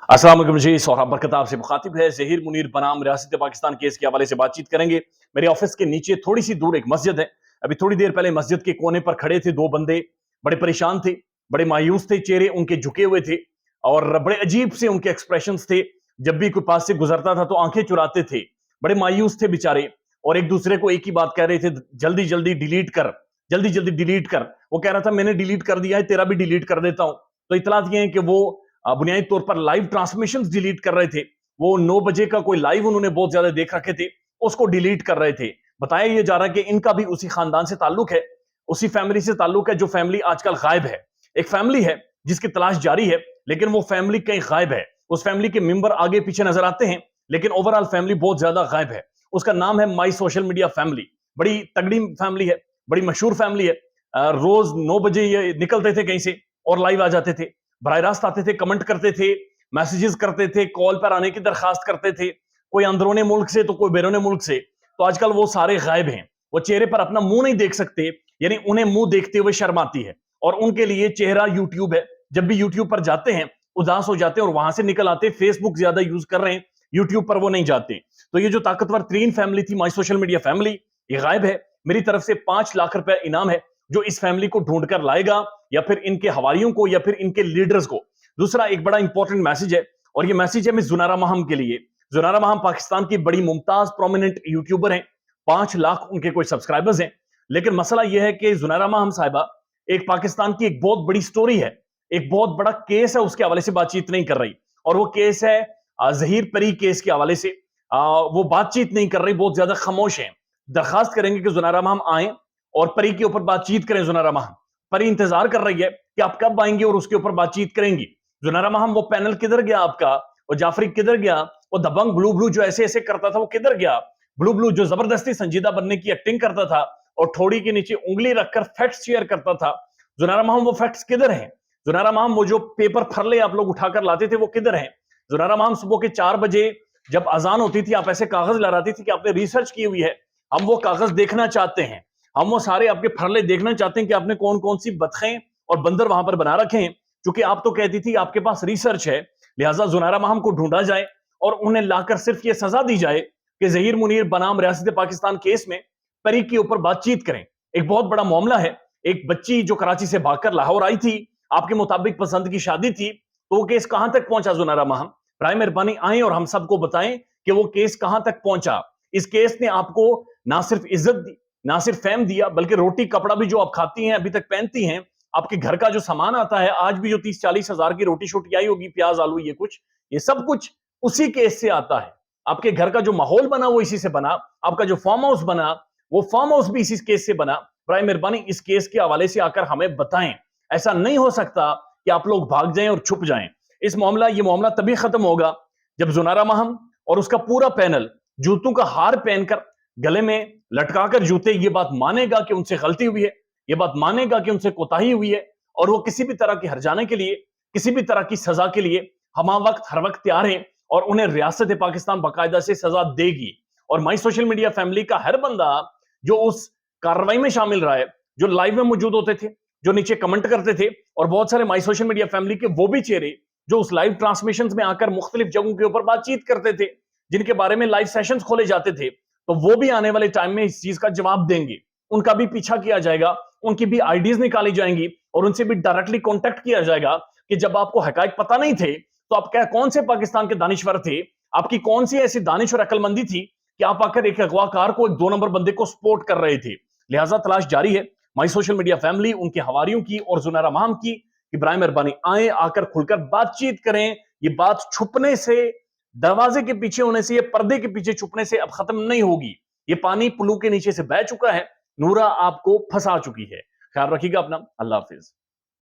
अस्सलाम वालेकुम जी। सोहराब बरकत आपसे मुखातिब है। ज़हीर मुनीर बनाम रियासत पाकिस्तान केस के हवाले से बातचीत करेंगे। मेरे ऑफिस के नीचे थोड़ी सी दूर एक मस्जिद है। अभी थोड़ी देर पहले मस्जिद के कोने पर खड़े थे दो बंदे, बड़े परेशान थे, बड़े मायूस थे, चेहरे उनके झुके हुए थे और बड़े अजीब से उनके एक्सप्रेशंस थे। जब भी कोई पास से गुजरता था तो आंखें चुराते थे, बड़े मायूस थे बेचारे और एक दूसरे को एक ही बात कह रहे थे, जल्दी जल्दी डिलीट कर, जल्दी जल्दी डिलीट कर। वो कह रहा था मैंने डिलीट कर दिया है, तेरा भी डिलीट कर देता हूं। तो इतला दिए हैं कि वो बुनियादी तौर पर लाइव ट्रांसमिशन डिलीट कर रहे थे। वो 9 बजे का कोई लाइव उन्होंने बहुत ज्यादा देख रखे थे, उसको डिलीट कर रहे थे। बताया ये जा रहा है कि इनका भी उसी खानदान से ताल्लुक है, उसी फैमिली से ताल्लुक है जो फैमिली आजकल गायब है। एक फैमिली है जिसकी तलाश जारी है, लेकिन वो फैमिली कहीं गायब है। उस फैमिली के मेंबर आगे पीछे नजर आते हैं, लेकिन ओवरऑल फैमिली बहुत ज्यादा गायब है। उसका नाम है माई सोशल मीडिया फैमिली। बड़ी तगड़ी फैमिली है, बड़ी मशहूर फैमिली है। रोज 9 बजे ये निकलते थे कहीं से और लाइव आ जाते थे, बराह रास्त आते थे, कमेंट करते थे, मैसेजेस करते थे, कॉल पर आने की दरखास्त करते थे, कोई अंदरूनी मुल्क से तो कोई बैरूनी मुल्क से। तो आजकल वो सारे गायब हैं। वो चेहरे पर अपना मुंह नहीं देख सकते, यानी उन्हें मुंह देखते हुए शर्म आती है और उनके लिए चेहरा यूट्यूब है। जब भी यूट्यूब पर जाते हैं उदास हो जाते हैं और वहां से निकल आते। फेसबुक ज्यादा यूज कर रहे हैं, यूट्यूब पर वो नहीं जाते। तो ये जो ताकतवर तरीन फैमिली थी माई सोशल मीडिया फैमिली, ये गायब है। मेरी तरफ से 5 लाख रुपए इनाम है जो इस फैमिली को ढूंढ कर लाएगा, या फिर इनके हवारियों को, या फिर इनके लीडर्स को। दूसरा एक बड़ा इंपॉर्टेंट मैसेज है, और ये मैसेज है मिस जुनारा महम के लिए। जुनारा महम पाकिस्तान की बड़ी मुमताज प्रोमिनेंट यूट्यूबर हैं, 5 लाख उनके कोई सब्सक्राइबर्स हैं। लेकिन मसला यह है कि जुनारा महम साहिबा एक पाकिस्तान की एक बहुत बड़ी स्टोरी है, एक बहुत बड़ा केस है, उसके हवाले से बातचीत नहीं कर रही। और वो केस है जहीर परी केस के हवाले से। वो बातचीत नहीं कर रही, बहुत ज्यादा खामोश है। दरखास्त करेंगे कि जुनारा महम आए और परी के ऊपर बातचीत करें। जुनारा महम, परी इंतजार कर रही है कि आप कब आएंगे और उसके ऊपर बातचीत करेंगी। जुनारा महम, वो पैनल किधर गया आपका? वो जाफरी किधर गया? वो दबंग ब्लू ब्लू जो ऐसे ऐसे करता था वो किधर गया? ब्लू ब्लू जो जबरदस्ती संजीदा बनने की एक्टिंग करता था और ठोड़ी के नीचे उंगली रखकर फैक्ट्स शेयर करता था, जुनारा महम वो फैक्ट्स किधर हैं? जुनारा महम, वो जो पेपर फरले आप लोग उठाकर लाते थे वो किधर हैं? जुनारा महम, सुबह के 4 बजे जब अजान होती थी आप ऐसे कागज लहराती थी कि आपने रिसर्च की हुई है, हम वो कागज देखना चाहते हैं। हम वो सारे आपके फरले देखना चाहते हैं कि आपने कौन कौन सी बतखें और बंदर वहां पर बना रखे हैं। क्योंकि आप तो कहती थी आपके पास रिसर्च है, लिहाजा जुनारा महम को ढूंढा जाए और उन्हें लाकर सिर्फ ये सजा दी जाए कि ज़हीर मुनीर बनाम रियासत पाकिस्तान केस में परी के ऊपर बातचीत करें। एक बहुत बड़ा मामला है। एक बच्ची जो कराची से भागकर लाहौर आई थी, आपके मुताबिक पसंद की शादी थी, तो वो केस कहां तक पहुंचा? जुनारा महम, बराए मेहरबानी आए और हम सबको बताएं कि वो केस कहां तक पहुंचा। इस केस ने आपको ना सिर्फ इज्जत दी, ना सिर्फ फेम दिया, बल्कि रोटी कपड़ा भी जो आप खाती हैं, अभी तक पहनती हैं, आपके घर का जो सामान आता है, आज भी जो 30-40 हजार की रोटी शोटी आई होगी, प्याज आलू ये कुछ, ये सब कुछ उसी केस से आता है। आपके घर का जो माहौल बना वो इसी से बना, आपका जो फार्म हाउस बना वो फार्म हाउस भी इसी केस से बना। बराए मेहरबानी इस केस के हवाले से आकर हमें बताएं। ऐसा नहीं हो सकता कि आप लोग भाग जाएं और छुप जाएं। ये मामला तभी खत्म होगा जब जुनारा महम और उसका पूरा पैनल जूतों का हार पहनकर, गले में लटकाकर जूते, ये बात मानेगा कि उनसे गलती हुई है, ये बात मानेगा कि उनसे कोताही हुई है, और वो किसी भी तरह के हर्जाने के लिए, किसी भी तरह की सजा के लिए हम हर वक्त तैयार हैं और उन्हें रियासत पाकिस्तान बाकायदा से सजा देगी। और माई सोशल मीडिया फैमिली का हर बंदा जो उस कार्रवाई में शामिल रहा है, जो लाइव में मौजूद होते थे, जो नीचे कमेंट करते थे, और बहुत सारे माई सोशल मीडिया फैमिली के वो भी चेहरे जो उस लाइव ट्रांसमिशन में आकर मुख्तलिफ जगहों के ऊपर बातचीत करते थे, जिनके बारे में लाइव सेशंस खोले जाते थे, तो वो भी आने वाले टाइम में इस चीज का जवाब देंगे। उनका भी पीछा किया जाएगा, उनकी भी आईडीज निकाली जाएंगी और उनसे भी डायरेक्टली कांटेक्ट किया जाएगा कि जब आपको हकायक पता नहीं थे तो आप क्या, कौन से पाकिस्तान के दानिश्वर थे, आपकी कौन सी ऐसी दानिश और अक्लमंदी थी कि आप आकर एक अगवाकार को, एक 2 नंबर बंदे को सपोर्ट कर रहे थे। लिहाजा तलाश जारी है माई सोशल मीडिया फैमिली, उनके हवारियों की और जुनारा महम की, कि बराए मेहरबानी आए, आकर खुलकर बातचीत करें। ये बात छुपने से, दरवाजे के पीछे होने से, ये पर्दे के पीछे छुपने से अब खत्म नहीं होगी। ये पानी पुल्लू के नीचे से बह चुका है, नूरा आपको फंसा चुकी है। ख्याल रखिएगा अपना। अल्लाह हाफिज।